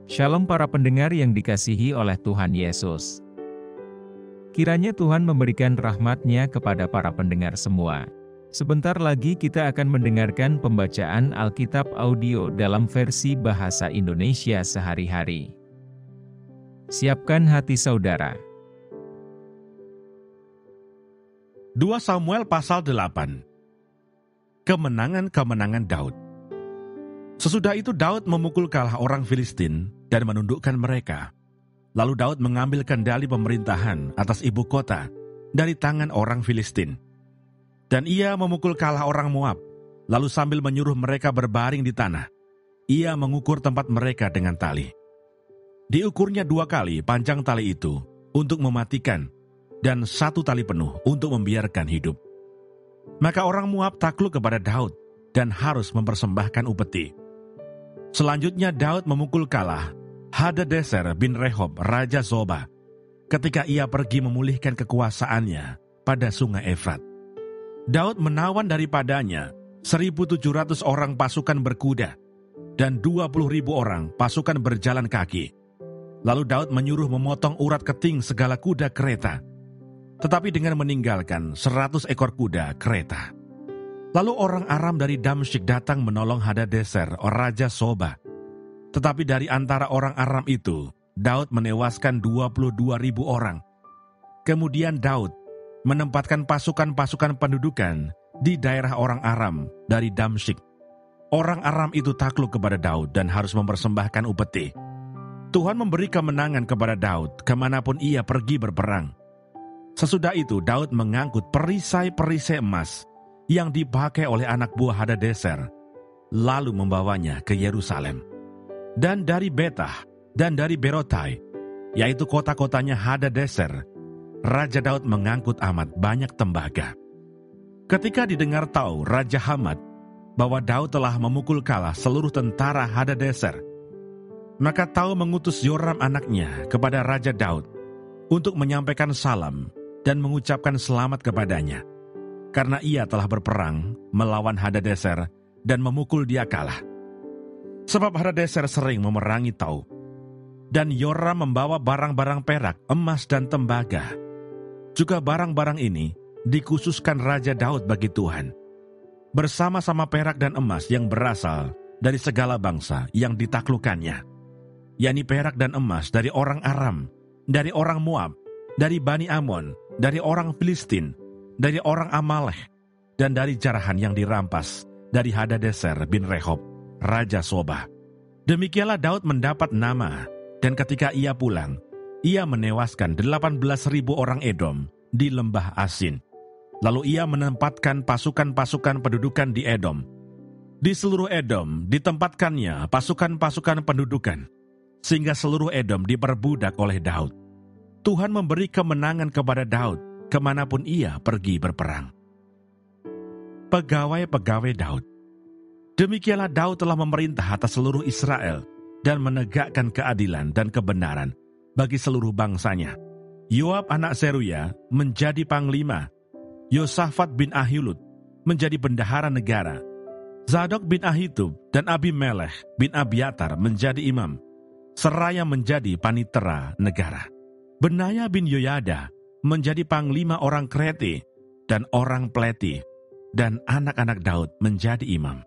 Shalom para pendengar yang dikasihi oleh Tuhan Yesus. Kiranya Tuhan memberikan rahmat-Nya kepada para pendengar semua. Sebentar lagi kita akan mendengarkan pembacaan Alkitab audio dalam versi bahasa Indonesia sehari-hari. Siapkan hati saudara. 2 Samuel pasal 8. Kemenangan-kemenangan Daud. Sesudah itu Daud memukul kalah orang Filistin dan menundukkan mereka. Lalu Daud mengambil kendali pemerintahan atas ibu kota dari tangan orang Filistin. Dan ia memukul kalah orang Moab, lalu sambil menyuruh mereka berbaring di tanah, ia mengukur tempat mereka dengan tali. Diukurnya 2 kali panjang tali itu untuk mematikan, dan 1 tali penuh untuk membiarkan hidup. Maka orang Moab takluk kepada Daud dan harus mempersembahkan upeti. Selanjutnya Daud memukul kalah Hadadezer bin Rehob, Raja Zoba, ketika ia pergi memulihkan kekuasaannya pada sungai Efrat. Daud menawan daripadanya 1.700 orang pasukan berkuda dan 20.000 orang pasukan berjalan kaki. Lalu Daud menyuruh memotong urat keting segala kuda kereta, tetapi dengan meninggalkan 100 ekor kuda kereta. Lalu orang Aram dari Damsyik datang menolong Hadadezer, Raja Zoba. Tetapi dari antara orang Aram itu, Daud menewaskan 22.000 orang. Kemudian Daud menempatkan pasukan-pasukan pendudukan di daerah orang Aram dari Damsyik. Orang Aram itu takluk kepada Daud dan harus mempersembahkan upeti. Tuhan memberi kemenangan kepada Daud kemanapun ia pergi berperang. Sesudah itu Daud mengangkut perisai-perisai emas yang dipakai oleh anak buah Hadadezer, lalu membawanya ke Yerusalem. Dan dari Betah dan dari Berotai, yaitu kota-kotanya Hadadezer, Raja Daud mengangkut amat banyak tembaga. Ketika didengar tahu Raja Hamat bahwa Daud telah memukul kalah seluruh tentara Hadadezer, maka Tou mengutus Yoram anaknya kepada Raja Daud untuk menyampaikan salam dan mengucapkan selamat kepadanya, karena ia telah berperang melawan Hadadezer dan memukul dia kalah. Sebab Hadadezer sering memerangi Tou. Dan Yoram membawa barang-barang perak, emas dan tembaga. Juga barang-barang ini dikhususkan Raja Daud bagi Tuhan, bersama-sama perak dan emas yang berasal dari segala bangsa yang ditaklukkannya, yakni perak dan emas dari orang Aram, dari orang Moab, dari Bani Amon, dari orang Filistin, dari orang Amalek, dan dari jarahan yang dirampas dari Hadadezer bin Rehob, Raja Zoba. Demikianlah Daud mendapat nama, dan ketika ia pulang, ia menewaskan 18.000 orang Edom di lembah Asin. Lalu ia menempatkan pasukan-pasukan pendudukan di Edom. Di seluruh Edom ditempatkannya pasukan-pasukan pendudukan, sehingga seluruh Edom diperbudak oleh Daud. Tuhan memberi kemenangan kepada Daud kemanapun ia pergi berperang. Pegawai-pegawai Daud. Demikianlah Daud telah memerintah atas seluruh Israel dan menegakkan keadilan dan kebenaran bagi seluruh bangsanya. Yoab anak Seruya menjadi panglima, Yosafat bin Ahilud menjadi bendahara negara, Zadok bin Ahitub dan Abimelech bin Abiatar menjadi imam, seraya menjadi panitera negara. Benaya bin Yoyada menjadi panglima orang Kreti dan orang Pleti, dan anak-anak Daud menjadi imam.